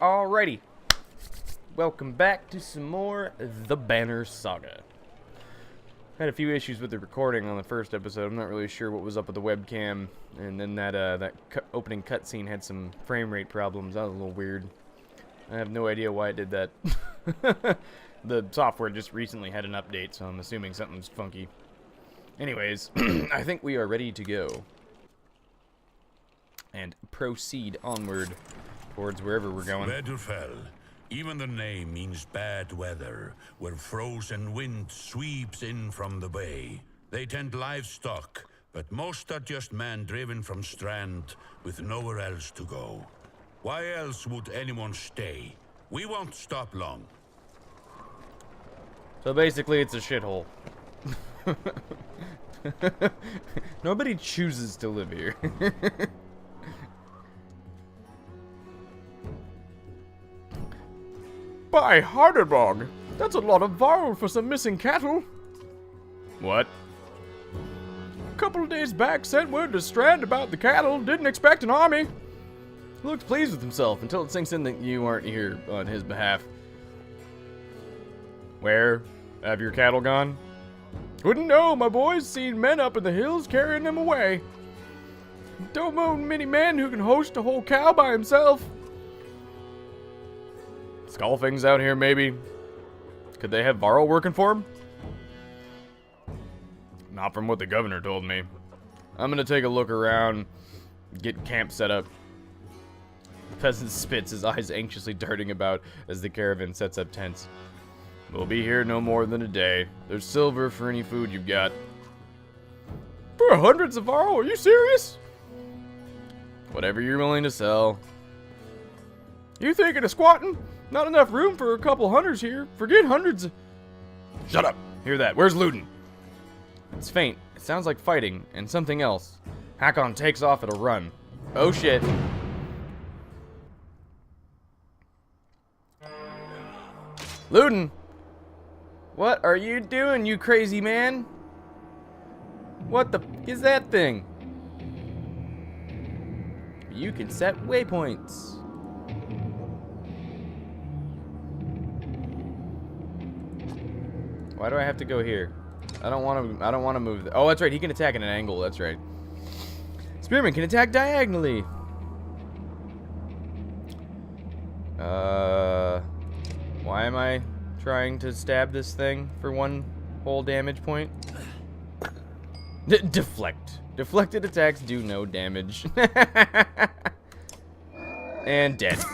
Alrighty. Welcome back to some more The Banner Saga. Had a few issues with the recording on the first episode. I'm not really sure what was up with the webcam. And then that opening cutscene had some frame rate problems. That was a little weird. I have no idea why it did that. The software just recently had an update, so I'm assuming something's funky. Anyways, I think we are ready to go. And proceed onward towards wherever we're going. Winterfell. Even the name means bad weather, where frozen wind sweeps in from the bay. They tend livestock, but most are just men driven from Strand with nowhere else to go. Why else would anyone stay? We won't stop long. So basically, it's a shithole. Nobody chooses to live here. By Hardebog, that's a lot of varl for some missing cattle. What? A couple of days back, sent word to Strand about the cattle. Didn't expect an army. He looks pleased with himself until it sinks in that you aren't here on his behalf. Where have your cattle gone? Wouldn't know. My boys seen men up in the hills carrying them away. Don't know many men who can host a whole cow by himself. Skullfings out here, maybe? Could they have Varl working for him? Not from what the governor told me. I'm gonna take a look around, get camp set up. The peasant spits, his eyes anxiously darting about as the caravan sets up tents. We'll be here no more than a day. There's silver for any food you've got. For hundreds of Varl, are you serious? Whatever you're willing to sell. You thinking of squatting? Not enough room for a couple hunters here. Forget hundreds. Shut up. Hear that. Where's Luden? It's faint. It sounds like fighting and something else. Hakon takes off at a run. Oh shit. Luden! What are you doing, you crazy man? What the f is that thing? You can set waypoints. Why do I have to go here? I don't want to move. Oh, that's right. He can attack at an angle. That's right. Spearman can attack diagonally. Why am I trying to stab this thing for one whole damage point? Deflect. Deflected attacks do no damage. And dead.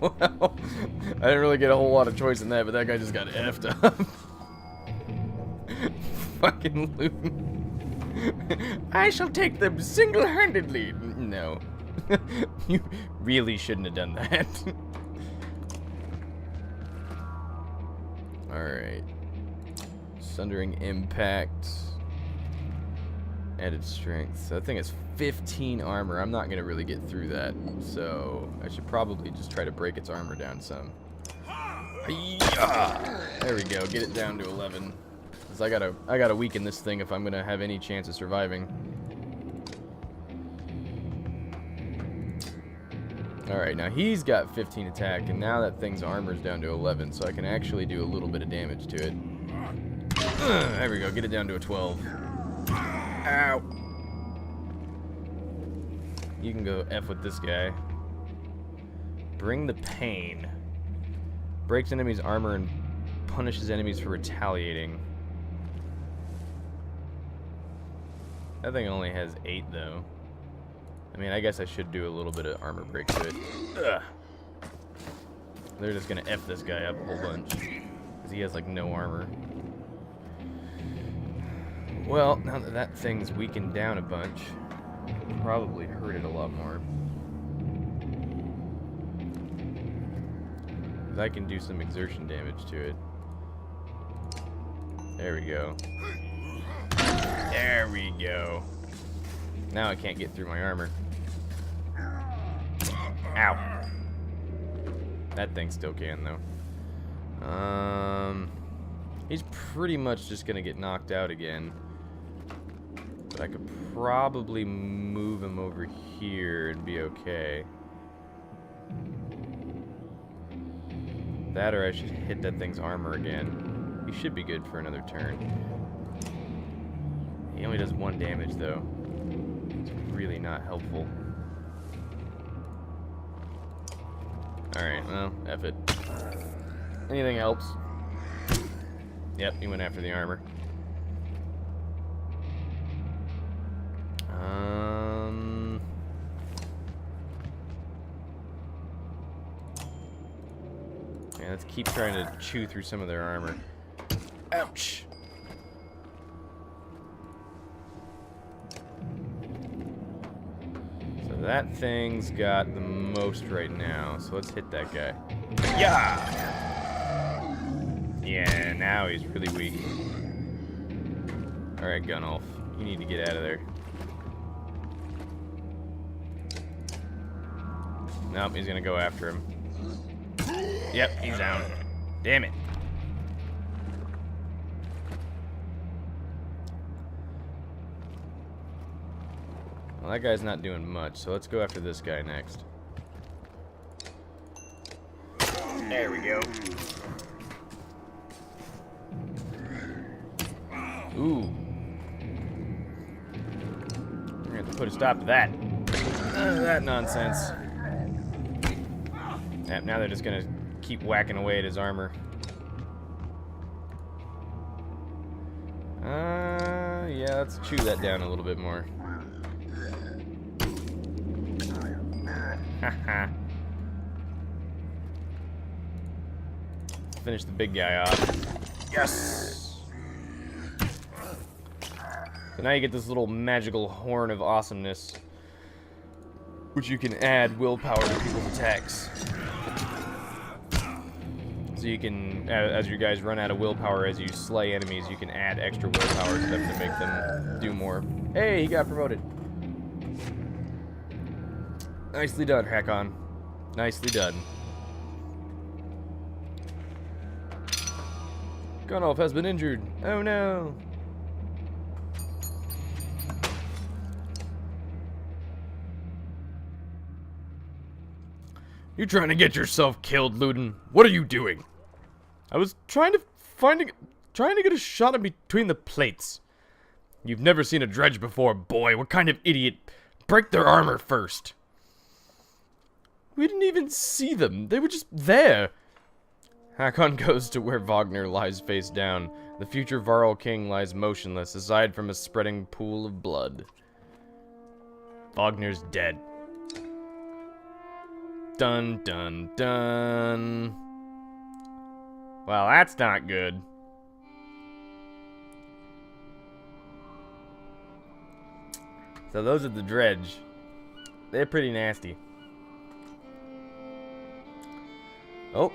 Well, I didn't really get a whole lot of choice in that, but that guy just got effed up. Fucking Luton. I shall take them single-handedly. No. You really shouldn't have done that. Alright. Sundering impact. Added strength. So that thing has 15 armor. I'm not going to really get through that. So I should probably just try to break its armor down some. There we go. Get it down to 11. Because I gotta weaken this thing if I'm going to have any chance of surviving. Alright, now he's got 15 attack, and now that thing's armor's down to 11, so I can actually do a little bit of damage to it. There we go. Get it down to a 12. Ow. You can go F with this guy. Bring the pain. Breaks enemies' armor and punishes enemies for retaliating. That thing only has 8 though. I mean, I guess I should do a little bit of armor break to it. Ugh. They're just gonna F this guy up a whole bunch. Because he has like no armor. Well, now that that thing's weakened down a bunch, probably hurt it a lot more. I can do some exertion damage to it. There we go. There we go. Now I can't get through my armor. Ow. That thing still can, though. He's pretty much just gonna get knocked out again. But I could probably move him over here and be okay. That or I should hit that thing's armor again. He should be good for another turn. He only does 1 damage though. It's really not helpful. Alright, well, F it. Anything helps. Yep, he went after the armor. Yeah, let's keep trying to chew through some of their armor. Ouch! So that thing's got the most right now, so let's hit that guy. Yeah! Yeah, now he's really weak. Alright, Gunnulf, you need to get out of there. Nope, he's gonna go after him. Yep, he's down. Damn it. Well, that guy's not doing much, so let's go after this guy next. There we go. Ooh. We're gonna have to put a stop to that. None of that nonsense. Yep, now they're just gonna keep whacking away at his armor. Yeah, let's chew that down a little bit more. Haha. Finish the big guy off. Yes! So now you get this little magical horn of awesomeness, which you can add willpower to people's attacks. So you can, as you guys run out of willpower as you slay enemies, you can add extra willpower to them to make them do more. Hey, he got promoted. Nicely done, Hakon. Nicely done. Gunnulf has been injured. Oh no. You're trying to get yourself killed, Ludin. What are you doing? I was trying to get a shot in between the plates. You've never seen a dredge before, boy. What kind of idiot? Break their armor first. We didn't even see them. They were just there. Hakon goes to where Wagner lies face down. The future Varl king lies motionless, aside from a spreading pool of blood. Wagner's dead. Dun, dun, dun. Well, that's not good. So those are the dredge. They're pretty nasty. Oh,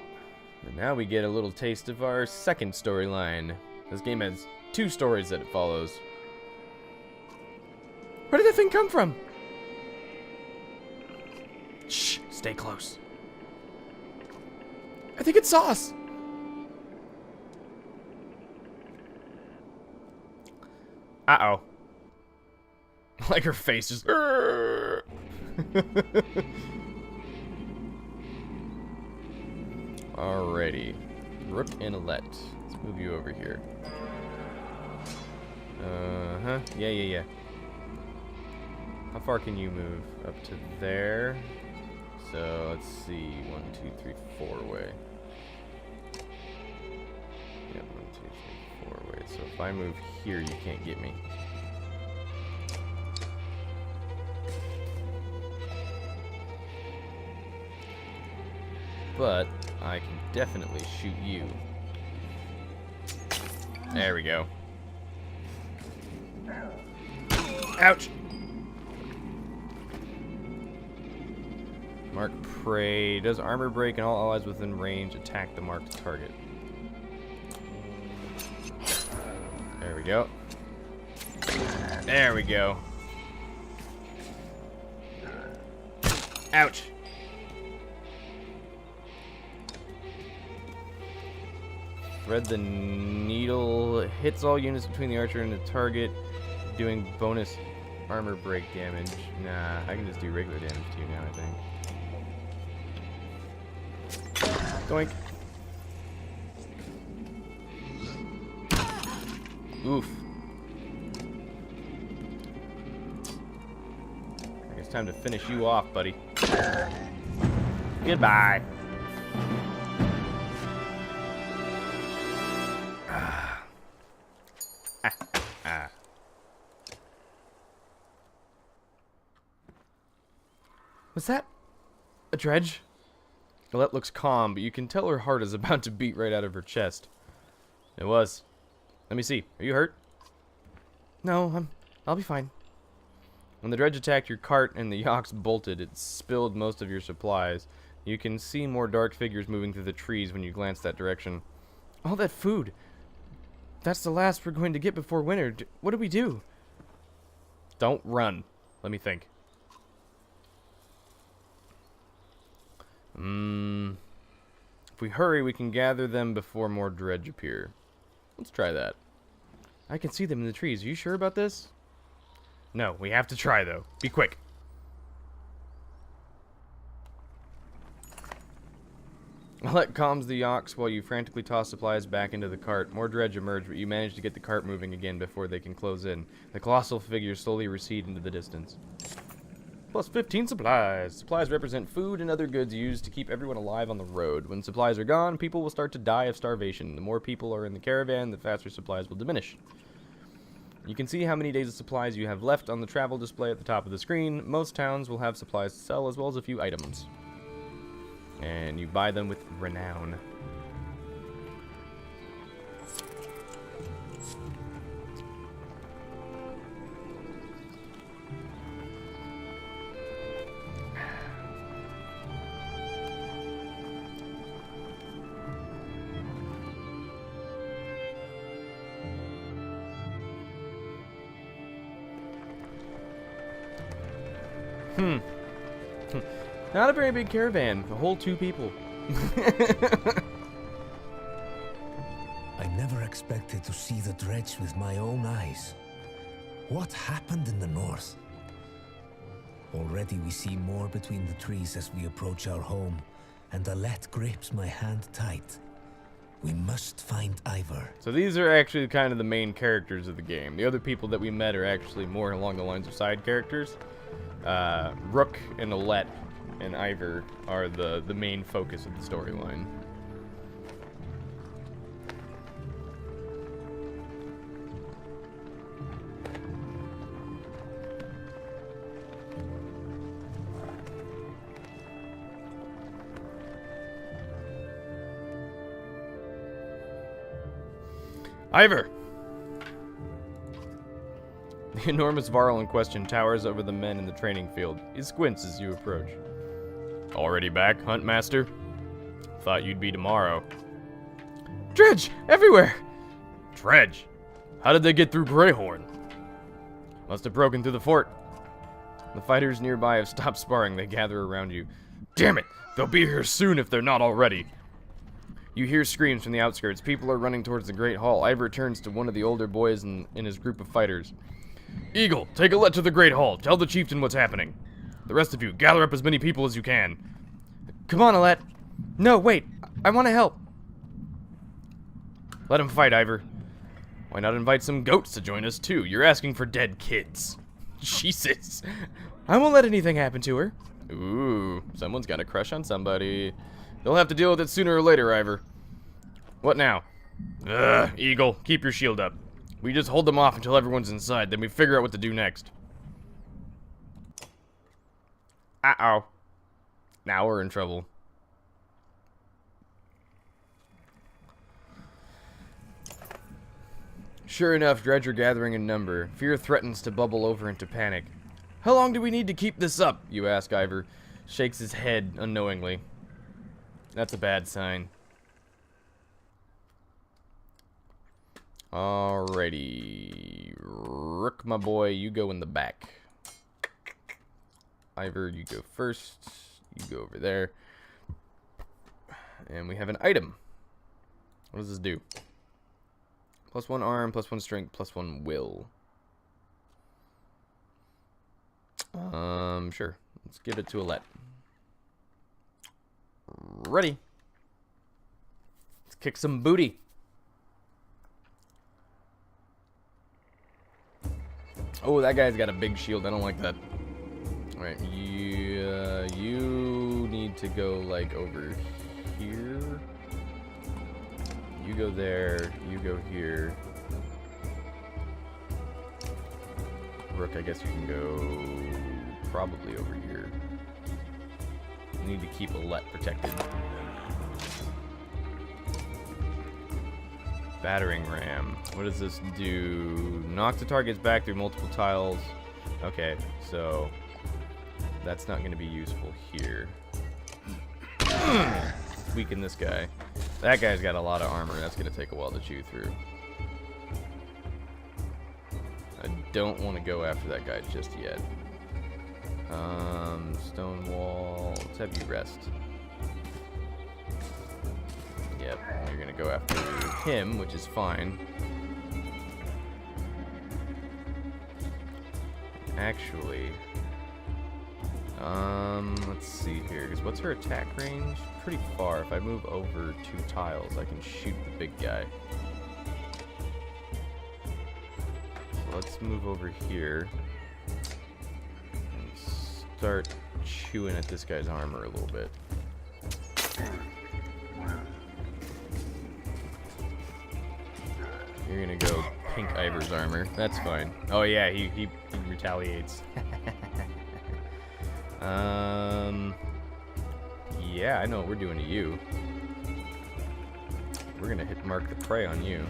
and now we get a little taste of our second storyline. This game has 2 stories that it follows. Where did that thing come from? Shh, stay close. I think it's sauce. Uh-oh. Like her face just... Alrighty. Rook and Alette. Let's move you over here. Uh-huh. Yeah. How far can you move? Up to there. So, let's see. 1, 2, 3, 4 away. Yep, 1, 2, 3, 4 away. So if I move here, you can't get me. But I can definitely shoot you. There we go. Ouch! Mark prey. Does armor break and all allies within range attack the marked target? There we go. There we go. Ouch! Thread the needle. Hits all units between the archer and the target. doing bonus armor break damage. Nah, I can just do regular damage to you now, I think. Doink. Oof. I guess it's time to finish you off, buddy. Goodbye. Was that a dredge? Alette looks calm, but you can tell her heart is about to beat right out of her chest. It was. Let me see. Are you hurt? No, I'll be fine. When the dredge attacked your cart and the yaks bolted, it spilled most of your supplies. You can see more dark figures moving through the trees when you glance that direction. All that food. That's the last we're going to get before winter. What do we do? Don't run. Let me think. If we hurry, we can gather them before more dredge appear. Let's try that. I can see them in the trees. Are you sure about this? No, we have to try, though. Be quick. Alette calms the yaks while you frantically toss supplies back into the cart. More dredge emerge, but you manage to get the cart moving again before they can close in. The colossal figures slowly recede into the distance. Plus 15 supplies. Supplies represent food and other goods used to keep everyone alive on the road. When supplies are gone, people will start to die of starvation. The more people are in the caravan, the faster supplies will diminish. You can see how many days of supplies you have left on the travel display at the top of the screen. Most towns will have supplies to sell, as well as a few items. And you buy them with renown. Not a very big caravan. A whole 2 people. I never expected to see the dredge with my own eyes. What happened in the north? Already we see more between the trees as we approach our home, and Alette grips my hand tight. We must find Iver. So these are actually kind of the main characters of the game. The other people that we met are actually more along the lines of side characters. Rook and Alette and Iver are the main focus of the storyline. Iver! The enormous varl in question towers over the men in the training field. He squints as you approach. Already back, Huntmaster? Thought you'd be tomorrow. Dredge! Everywhere! Dredge? How did they get through Greyhorn? Must have broken through the fort. The fighters nearby have stopped sparring. They gather around you. Damn it! They'll be here soon if they're not already. You hear screams from the outskirts. People are running towards the Great Hall. Iver turns to one of the older boys in his group of fighters. Eagle, take Alette to the Great Hall. Tell the chieftain what's happening. The rest of you, gather up as many people as you can. Come on, Alette. No, wait. I want to help. Let him fight, Iver. Why not invite some goats to join us, too? You're asking for dead kids. Jesus. I won't let anything happen to her. Ooh, someone's got a crush on somebody. They'll have to deal with it sooner or later, Iver. What now? Eagle, keep your shield up. We just hold them off until everyone's inside, then we figure out what to do next. Uh-oh. Now we're in trouble. Sure enough, dredge are gathering in number. Fear threatens to bubble over into panic. How long do we need to keep this up? You ask Iver. Shakes his head unknowingly. That's a bad sign. Alrighty. Rook, my boy, you go in the back. Iver, you go first. You go over there. And we have an item. What does this do? +1 arm, +1 strength, +1 will. Sure. Let's give it to Alette. Ready. Let's kick some booty. Oh, that guy's got a big shield. I don't like that. Alright, you need to go, like, over here. You go there. You go here. Rook, I guess you can go probably over here. You need to keep Alette protected. Battering ram. What does this do? Knock the targets back through multiple tiles. Okay, so that's not going to be useful here. Weaken this guy. That guy's got a lot of armor. That's going to take a while to chew through. I don't want to go after that guy just yet. Stone wall. Let's have you rest. Yep, you're gonna go after him, which is fine. Actually, let's see here. Because what's her attack range? Pretty far. If I move over 2 tiles, I can shoot the big guy. So let's move over here and start chewing at this guy's armor a little bit. You're gonna go pink Iver's armor. That's fine. Oh yeah, he retaliates. Yeah, I know what we're doing to you. We're gonna hit mark the prey on you.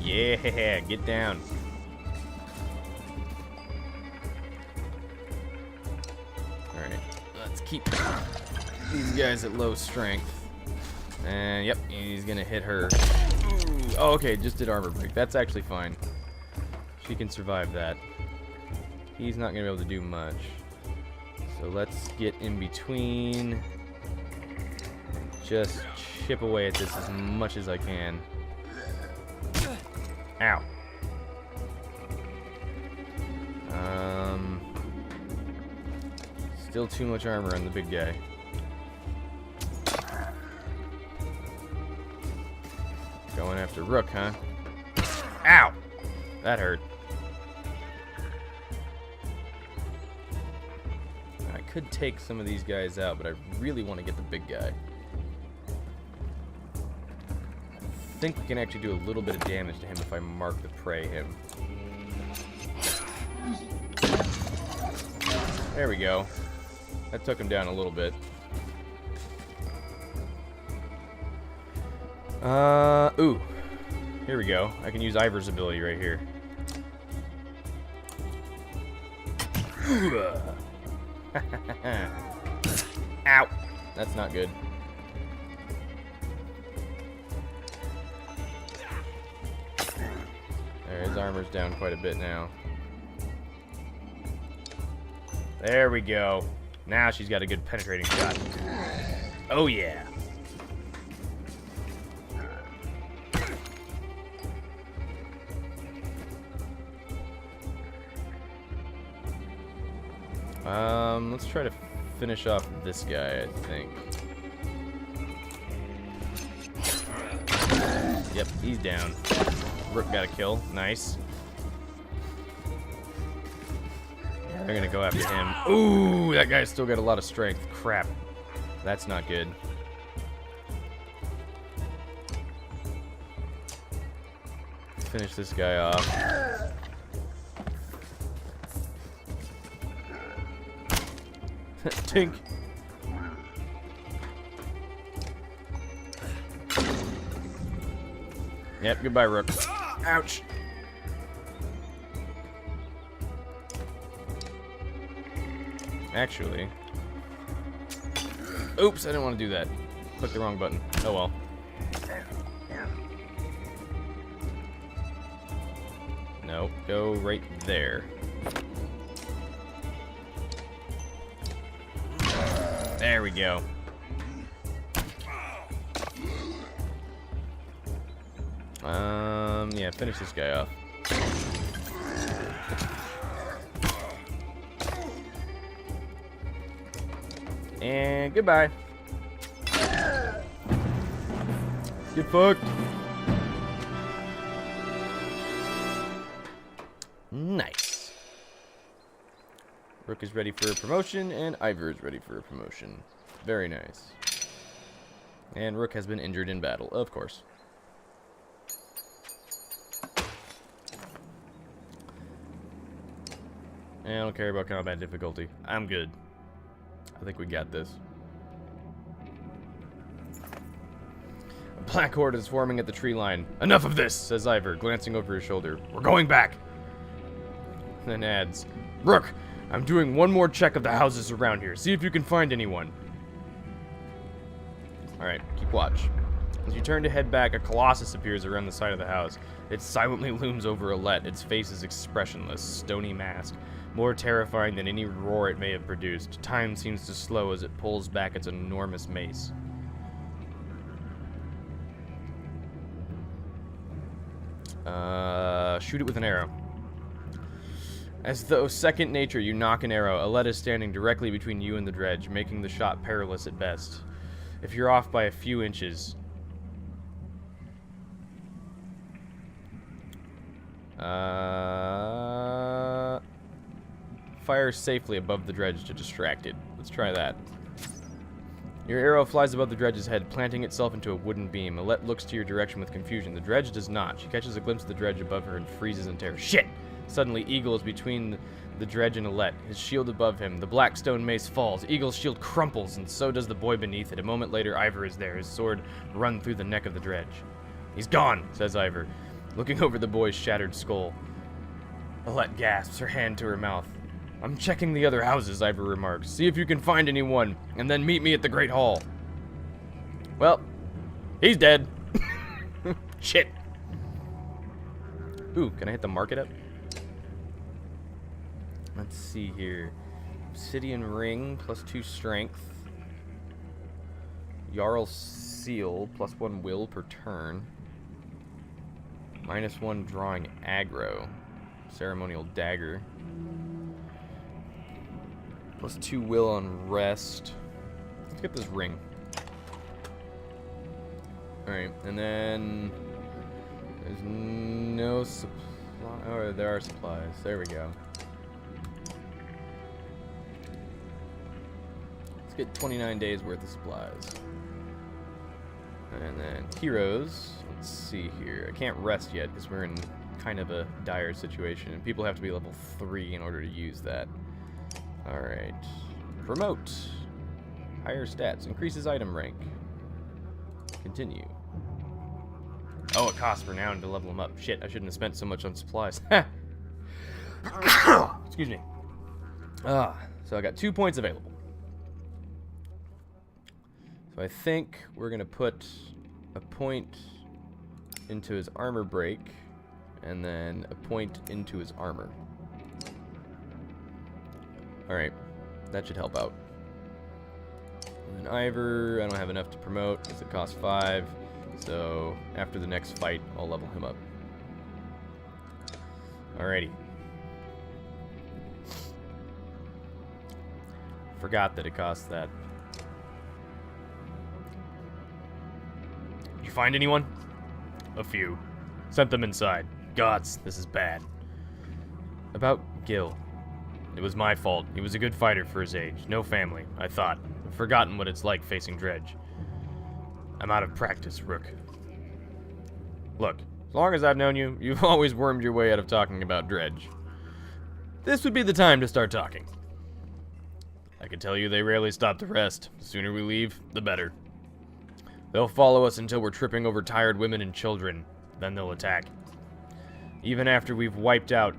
Yeah, get down. Alright, let's keep these guys at low strength. And yep, he's gonna hit her. Ooh. Oh, okay, just did armor break. That's actually fine. She can survive that. He's not gonna be able to do much. So let's get in between. Just chip away at this as much as I can. Ow. Still too much armor on the big guy. Going after Rook, huh? Ow! That hurt. I could take some of these guys out, but I really want to get the big guy. I think we can actually do a little bit of damage to him if I mark the prey him. There we go. That took him down a little bit. Ooh. Here we go. I can use Iver's ability right here. Ow. That's not good. There, his armor's down quite a bit now. There we go. Now she's got a good penetrating shot. Oh yeah. Let's try to finish off this guy, I think. Yep, he's down. Rook got a kill. Nice. Yeah, they're gonna go after him. Ooh, that guy's still got a lot of strength. Crap. That's not good. Finish this guy off. Tink. Yep, goodbye, Rook. Ouch. Actually. Oops, I didn't want to do that. Clicked the wrong button. Oh well. No, go right there. There we go. Yeah, finish this guy off. And goodbye. Get fucked. Nice. Rook is ready for a promotion, and Iver is ready for a promotion. Very nice. And Rook has been injured in battle, of course. And I don't care about combat difficulty. I'm good. I think we got this. A black horde is forming at the tree line. Enough of this, says Iver, glancing over his shoulder. We're going back. Then adds, Rook, I'm doing one more check of the houses around here. See if you can find anyone. Alright, keep watch. As you turn to head back, a colossus appears around the side of the house. It silently looms over Alette. Its face is expressionless, stony mask. More terrifying than any roar it may have produced. Time seems to slow as it pulls back its enormous mace. Shoot it with an arrow. As though second nature, you knock an arrow. Alette is standing directly between you and the dredge, making the shot perilous at best. If you're off by a few inches... fire safely above the dredge to distract it. Let's try that. Your arrow flies above the dredge's head, planting itself into a wooden beam. Alette looks to your direction with confusion. The dredge does not. She catches a glimpse of the dredge above her and freezes in terror. Shit! Suddenly, Eagle is between the dredge and Alette, his shield above him. The black stone mace falls. Eagle's shield crumples, and so does the boy beneath it. A moment later, Iver is there, his sword run through the neck of the dredge. He's gone, says Iver, looking over the boy's shattered skull. Alette gasps, her hand to her mouth. I'm checking the other houses, Iver remarks. See if you can find anyone, and then meet me at the Great Hall. Well, he's dead. Shit. Ooh, can I hit the market up? Let's see here. Obsidian ring, +2 strength. Jarl seal, +1 will per turn. -1 drawing aggro. Ceremonial dagger. +2 will on rest. Let's get this ring. Alright, and then there's no supply. Oh, there are supplies. There we go. Let's get 29 days worth of supplies. And then heroes. Let's see here. I can't rest yet because we're in kind of a dire situation. And people have to be level 3 in order to use that. Alright. Promote. Higher stats. Increases item rank. Continue. Oh, it costs renown to level them up. Shit, I shouldn't have spent so much on supplies. Excuse me. So I got 2 points available. So I think we're going to put a point into his armor break, and then a point into his armor. Alright, that should help out. And then Iver, I don't have enough to promote because it costs 5. So after the next fight, I'll level him up. Alrighty. Forgot that it costs that. Did you find anyone? A few. Sent them inside. Gods, this is bad. About Gil. It was my fault. He was a good fighter for his age. No family, I thought. I've forgotten what it's like facing Dredge. I'm out of practice, Rook. Look, as long as I've known you, you've always wormed your way out of talking about Dredge. This would be the time to start talking. I can tell you they rarely stop to rest. The sooner we leave, the better. They'll follow us until we're tripping over tired women and children. Then they'll attack. Even after we've wiped out,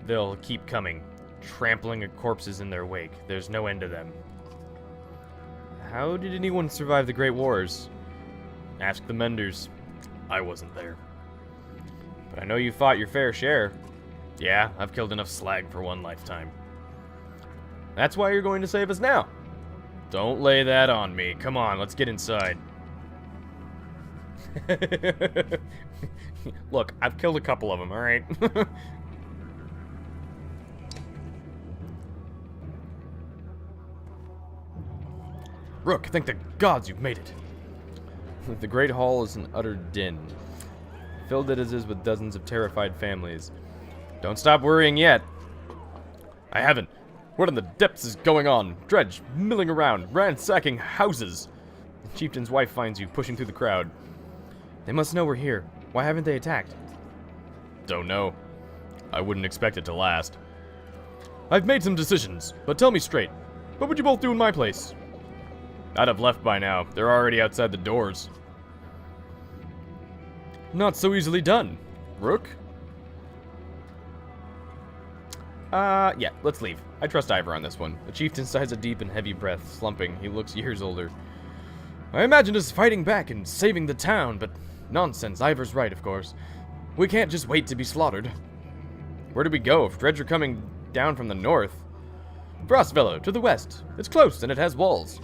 they'll keep coming, trampling corpses in their wake. There's no end to them. How did anyone survive the Great Wars? Ask the Menders. I wasn't there. But I know you fought your fair share. Yeah, I've killed enough slag for one lifetime. That's why you're going to save us now. Don't lay that on me. Come on, let's get inside. Look, I've killed a couple of them, alright? Rook, thank the gods you've made it. The great hall is an utter din, filled as it is with dozens of terrified families. Don't stop worrying yet. I haven't. What in the depths is going on? Dredge, milling around, ransacking houses. The chieftain's wife finds you, pushing through the crowd. They must know we're here. Why haven't they attacked? Don't know. I wouldn't expect it to last. I've made some decisions, but tell me straight. What would you both do in my place? I'd have left by now. They're already outside the doors. Not so easily done. Rook? Yeah, let's leave. I trust Iver on this one. The chieftain sighs a deep and heavy breath, slumping. He looks years older. I imagined us fighting back and saving the town, but nonsense. Iver's right, of course. We can't just wait to be slaughtered. Where do we go if Dredge are coming down from the north? Frostfellow, to the west. It's close and it has walls.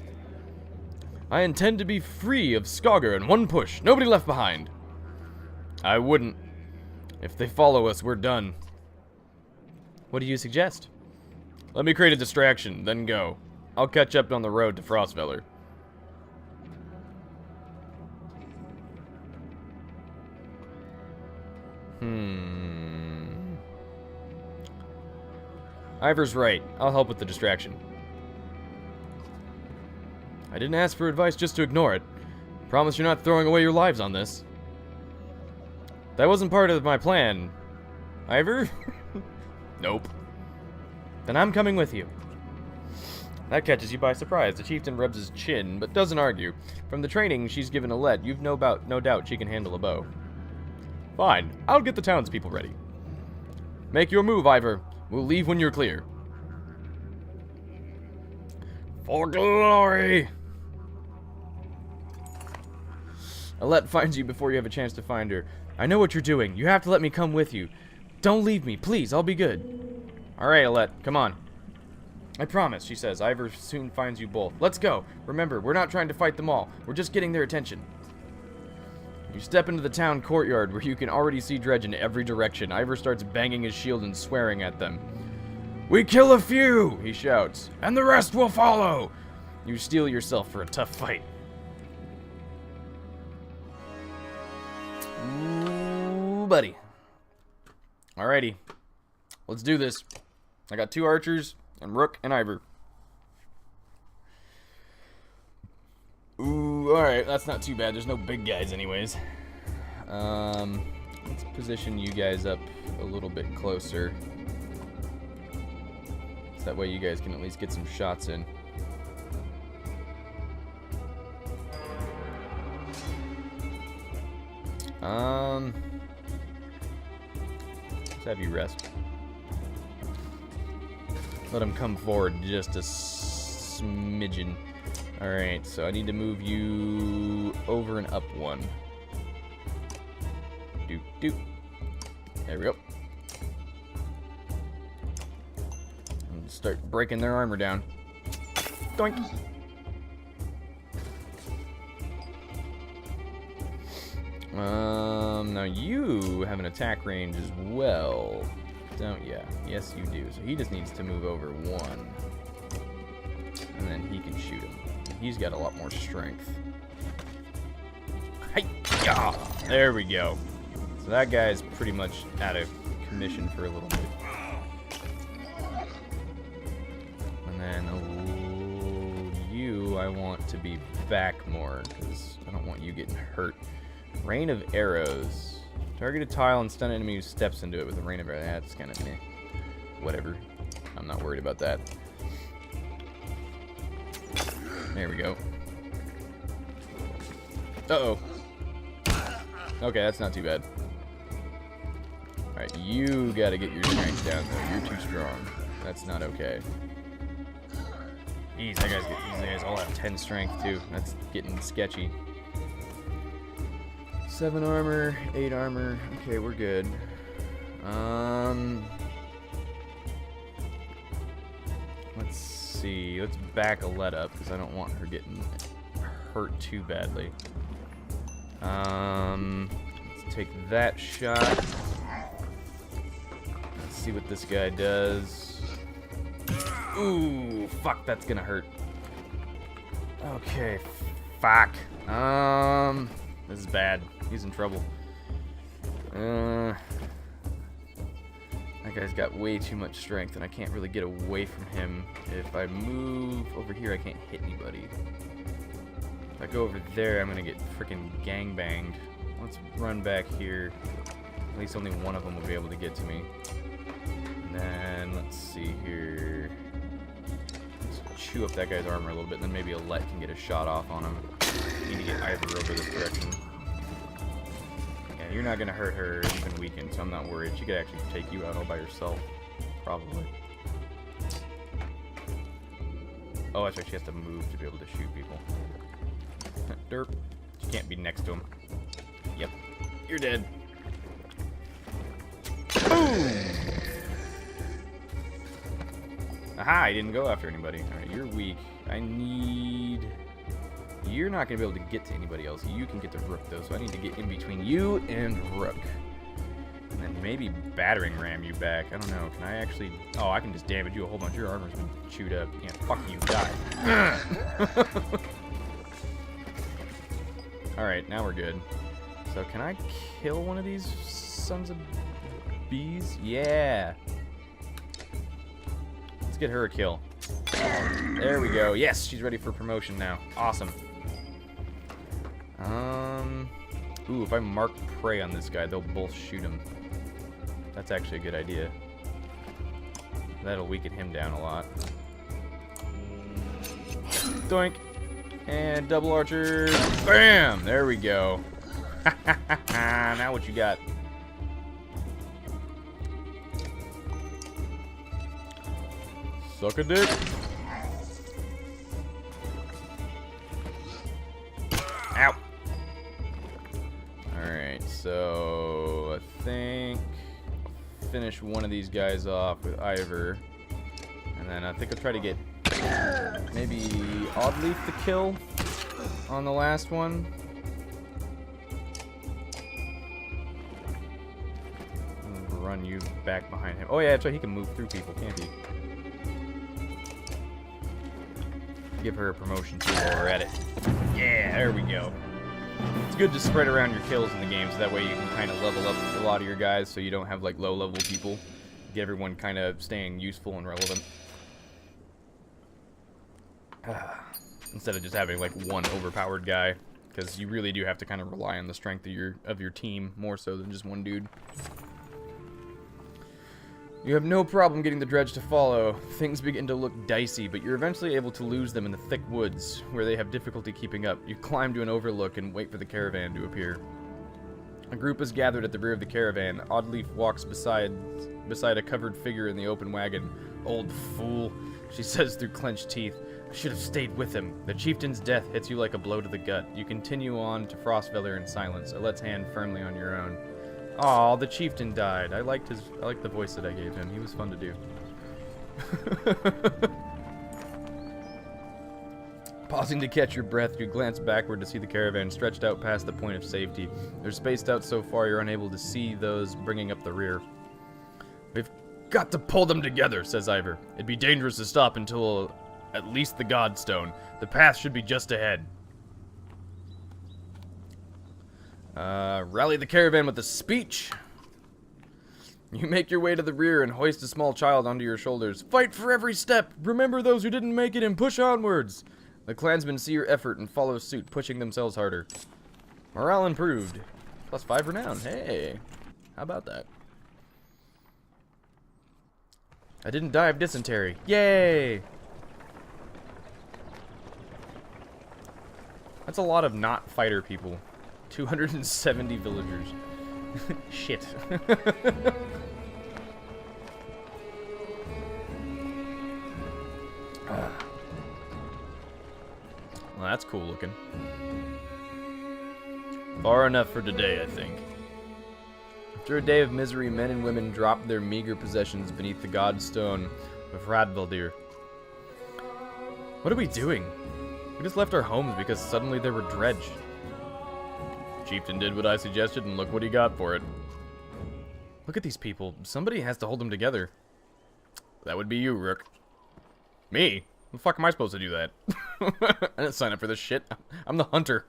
I intend to be free of Skogger in one push. Nobody left behind. I wouldn't. If they follow us, we're done. What do you suggest? Let me create a distraction, then go. I'll catch up on the road to Frostfellow. Iver's right. I'll help with the distraction. I didn't ask for advice just to ignore it. Promise you're not throwing away your lives on this. That wasn't part of my plan. Iver? Nope. Then I'm coming with you. That catches you by surprise. The chieftain rubs his chin, but doesn't argue. From the training she's given Alette, you've no doubt she can handle a bow. Fine. I'll get the townspeople ready. Make your move, Iver. We'll leave when you're clear. For glory! Alette finds you before you have a chance to find her. I know what you're doing. You have to let me come with you. Don't leave me, please. I'll be good. Alright, Alette. Come on. I promise, she says. Iver soon finds you both. Let's go. Remember, we're not trying to fight them all. We're just getting their attention. You step into the town courtyard where you can already see Dredge in every direction. Iver starts banging his shield and swearing at them. We kill a few, he shouts, and the rest will follow. You steel yourself for a tough fight. Ooh, buddy. Alrighty. Let's do this. I got 2 archers and Rook and Iver. Ooh, alright, that's not too bad. There's no big guys anyways. Let's position you guys up a little bit closer. So that way you guys can at least get some shots in. Let's have you rest. Let him come forward just a smidgen. Alright, so I need to move you over and up 1. Doop. There we go. And start breaking their armor down. Doink. Now you have an attack range as well, don't ya? Yes, you do. So he just needs to move over 1. And then he can shoot him. He's got a lot more strength. Hi-ya! There we go. So that guy's pretty much out of commission for a little bit. And then you, I want to be back more, because I don't want you getting hurt. Rain of arrows. Target a tile and stun an enemy who steps into it with a rain of arrows. That's kind of meh. Whatever. I'm not worried about that. There we go. Uh-oh. Okay, that's not too bad. Alright, you gotta get your strength down, though. You're too strong. That's not okay. Jeez, these guys all have 10 strength, too. That's getting sketchy. 7 armor, 8 armor. Okay, we're good. Let's see. Let's back Alette up, because I don't want her getting hurt too badly. Let's take that shot. Let's see what this guy does. Ooh, fuck, that's gonna hurt. Okay, fuck. This is bad. He's in trouble. That guy's got way too much strength, and I can't really get away from him. If I move over here, I can't hit anybody. If I go over there, I'm gonna get freaking gangbanged. Let's run back here. At least only one of them will be able to get to me. And then, let's see here. Let's chew up that guy's armor a little bit, and then maybe Alette can get a shot off on him. Need to get Iver over this direction. Yeah, you're not gonna hurt her even weakened, so I'm not worried. She could actually take you out all by herself. Probably. Oh, that's right, she has to move to be able to shoot people. Derp. She can't be next to him. Yep. You're dead. Boom! Aha, I didn't go after anybody. Alright, you're weak. I need... You're not going to be able to get to anybody else. You can get to Rook, though, so I need to get in between you and Rook. And then maybe battering ram you back. I don't know. Can I actually... Oh, I can just damage you a whole bunch. Your armor's been chewed up. Yeah, fuck you. Die. Alright, now we're good. So can I kill one of these sons of bees? Yeah. Let's get her a kill. There we go. Yes, she's ready for promotion now. Awesome. Ooh, if I mark prey on this guy, they'll both shoot him. That's actually a good idea. That'll weaken him down a lot. Doink. And double archer. Bam! There we go. Now what you got? Suck a dick. Ow. Alright, so I think I'll finish one of these guys off with Iver. And then I think I'll try to get maybe Oddleaf to kill on the last one. Run you back behind him. Oh yeah, that's right, he can move through people, can't he? Give her a promotion too while we're at it. Yeah, there we go. It's good to spread around your kills in the game, so that way you can kind of level up a lot of your guys, so you don't have like low-level people. Get everyone kind of staying useful and relevant. Instead of just having like one overpowered guy, because you really do have to kind of rely on the strength of your team more so than just one dude. You have no problem getting the dredge to follow. Things begin to look dicey, but you're eventually able to lose them in the thick woods, where they have difficulty keeping up. You climb to an overlook and wait for the caravan to appear. A group is gathered at the rear of the caravan. Oddleaf walks beside a covered figure in the open wagon. Old fool, she says through clenched teeth. I should have stayed with him. The chieftain's death hits you like a blow to the gut. You continue on to Frostfeller in silence, Alette's hand firmly on your own. Aw, the chieftain died. I liked the voice that I gave him. He was fun to do. Pausing to catch your breath, you glance backward to see the caravan stretched out past the point of safety. They're spaced out so far you're unable to see those bringing up the rear. We've got to pull them together, says Iver. It'd be dangerous to stop until at least the Godstone. The path should be just ahead. Rally the caravan with a speech. You make your way to the rear and hoist a small child onto your shoulders. Fight for every step. Remember those who didn't make it and push onwards. The clansmen see your effort and follow suit, pushing themselves harder. Morale improved. +5 renown. Hey, how about that? I didn't die of dysentery. Yay! That's a lot of not fighter people. 270 villagers. Shit. Well, that's cool looking. Far enough for today, I think. After a day of misery, men and women dropped their meager possessions beneath the Godstone of Radvaldir. What are we doing? We just left our homes because suddenly there were dredge. Chieftain did what I suggested, and look what he got for it. Look at these people. Somebody has to hold them together. That would be you, Rook. Me? The fuck am I supposed to do that? I didn't sign up for this shit. I'm the hunter.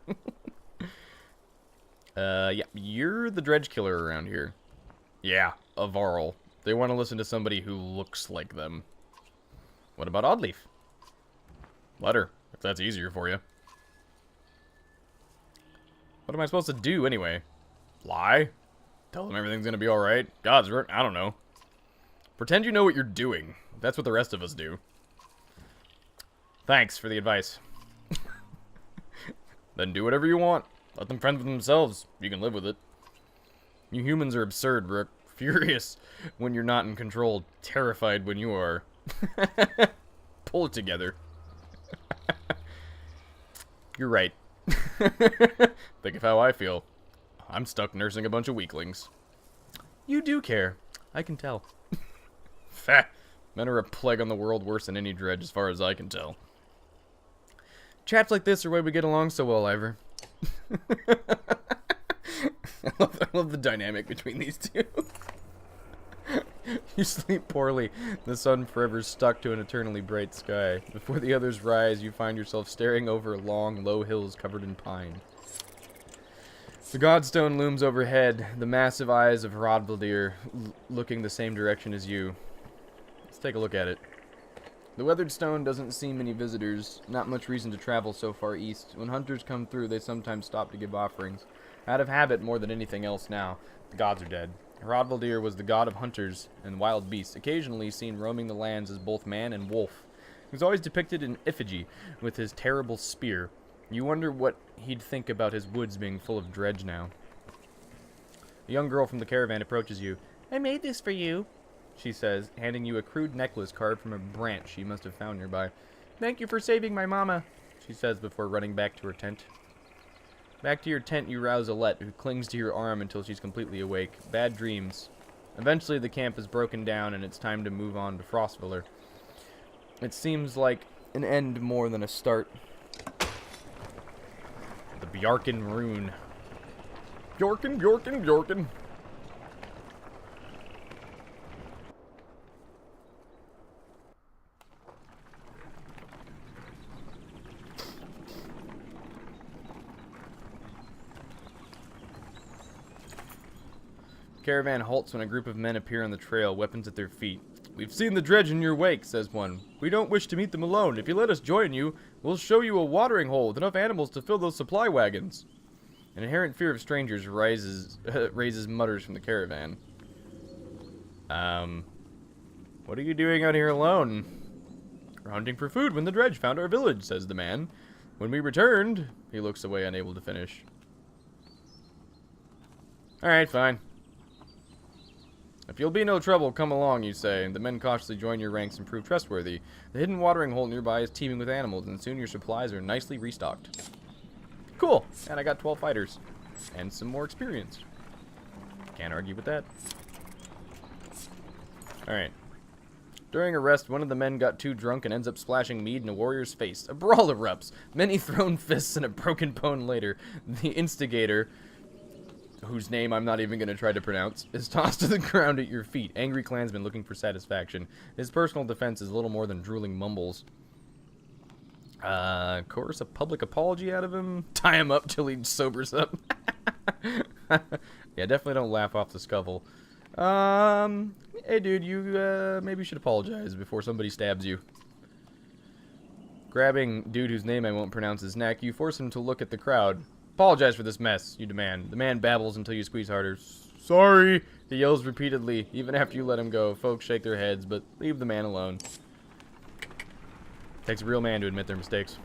Yeah, you're the dredge killer around here. Yeah, a Varl. They want to listen to somebody who looks like them. What about Oddleaf? Let her, if that's easier for you. What am I supposed to do, anyway? Lie? Tell them everything's gonna be alright? God's work? I don't know. Pretend you know what you're doing. That's what the rest of us do. Thanks for the advice. Then do whatever you want. Let them fend for themselves. You can live with it. You humans are absurd, Rook. Furious when you're not in control. Terrified when you are. Pull it together. You're right. Think of how I feel. I'm stuck nursing a bunch of weaklings. You do care. I can tell. Fah. Men are a plague on the world worse than any dredge as far as I can tell. Chats like this are why we get along so well, Iver. I love the dynamic between these two. You sleep poorly. The sun forever stuck to an eternally bright sky. Before the others rise, you find yourself staring over long, low hills covered in pine. The Godstone looms overhead, the massive eyes of Rodvaldir looking the same direction as you. Let's take a look at it. The weathered stone doesn't see many visitors, not much reason to travel so far east. When hunters come through, they sometimes stop to give offerings. Out of habit more than anything else now. The gods are dead. Rodvaldir was the god of hunters and wild beasts, occasionally seen roaming the lands as both man and wolf. He was always depicted in effigy with his terrible spear. You wonder what he'd think about his woods being full of dredge now. A young girl from the caravan approaches you. I made this for you, she says, handing you a crude necklace carved from a branch she must have found nearby. Thank you for saving my mama, she says before running back to her tent. Back to your tent, you rouse Alette, who clings to your arm until she's completely awake. Bad dreams. Eventually, the camp is broken down, and it's time to move on to Frostviller. It seems like an end more than a start. The Bjarkin Rune. Bjorkin, Bjorkin, Bjorkin. Caravan halts when a group of men appear on the trail, weapons at their feet. We've seen the dredge in your wake, says one. We don't wish to meet them alone. If you let us join you, we'll show you a watering hole with enough animals to fill those supply wagons. An inherent fear of strangers raises mutters from the caravan. What are you doing out here alone? We're hunting for food when the dredge found our village, says the man. When we returned, he looks away, unable to finish. Alright, fine. If you'll be no trouble, come along, you say. The men cautiously join your ranks and prove trustworthy. The hidden watering hole nearby is teeming with animals, and soon your supplies are nicely restocked. Cool! And I got 12 fighters. And some more experience. Can't argue with that. Alright. During a rest, one of the men got too drunk and ends up splashing mead in a warrior's face. A brawl erupts. Many thrown fists and a broken bone later. The instigator, whose name I'm not even going to try to pronounce, is tossed to the ground at your feet. Angry clansman looking for satisfaction. His personal defense is little more than drooling mumbles. Course a public apology out of him. Tie him up till he sobers up. Yeah, definitely don't laugh off the scuffle. Hey dude, you maybe should apologize before somebody stabs you. Grabbing dude whose name I won't pronounce his neck, you force him to look at the crowd. Apologize for this mess, you demand. The man babbles until you squeeze harder. Sorry, he yells repeatedly, even after you let him go. Folks shake their heads, but leave the man alone. Takes a real man to admit their mistakes.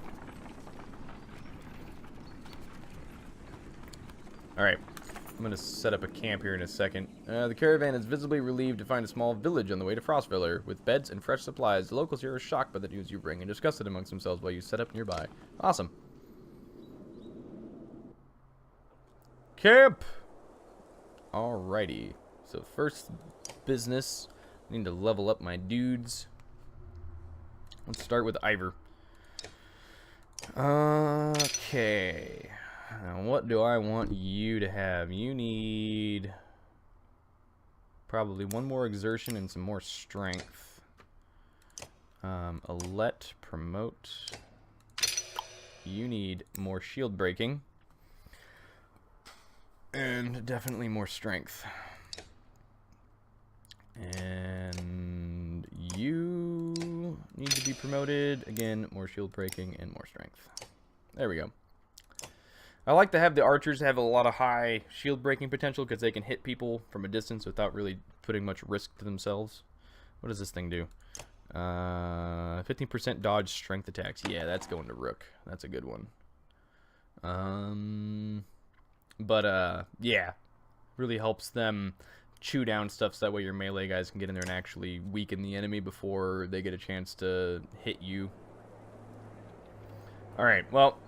Alright, I'm going to set up a camp here in a second. The caravan is visibly relieved to find a small village on the way to Frostviller, with beds and fresh supplies. The locals here are shocked by the news you bring and discuss it amongst themselves while you set up nearby. Awesome. Camp! Alrighty. So first business, I need to level up my dudes. Let's start with Iver. Okay. Now what do I want you to have? You need probably one more exertion and some more strength. Alette, promote. You need more shield breaking. And definitely more strength. And you need to be promoted. Again, more shield breaking and more strength. There we go. I like to have the archers have a lot of high shield breaking potential because they can hit people from a distance without really putting much risk to themselves. What does this thing do? 15% dodge strength attacks. Yeah, that's going to Rook. That's a good one. Yeah. Really helps them chew down stuff so that way your melee guys can get in there and actually weaken the enemy before they get a chance to hit you. Alright, well,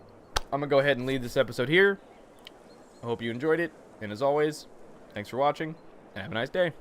I'm going to go ahead and leave this episode here. I hope you enjoyed it, and as always, thanks for watching, and have a nice day.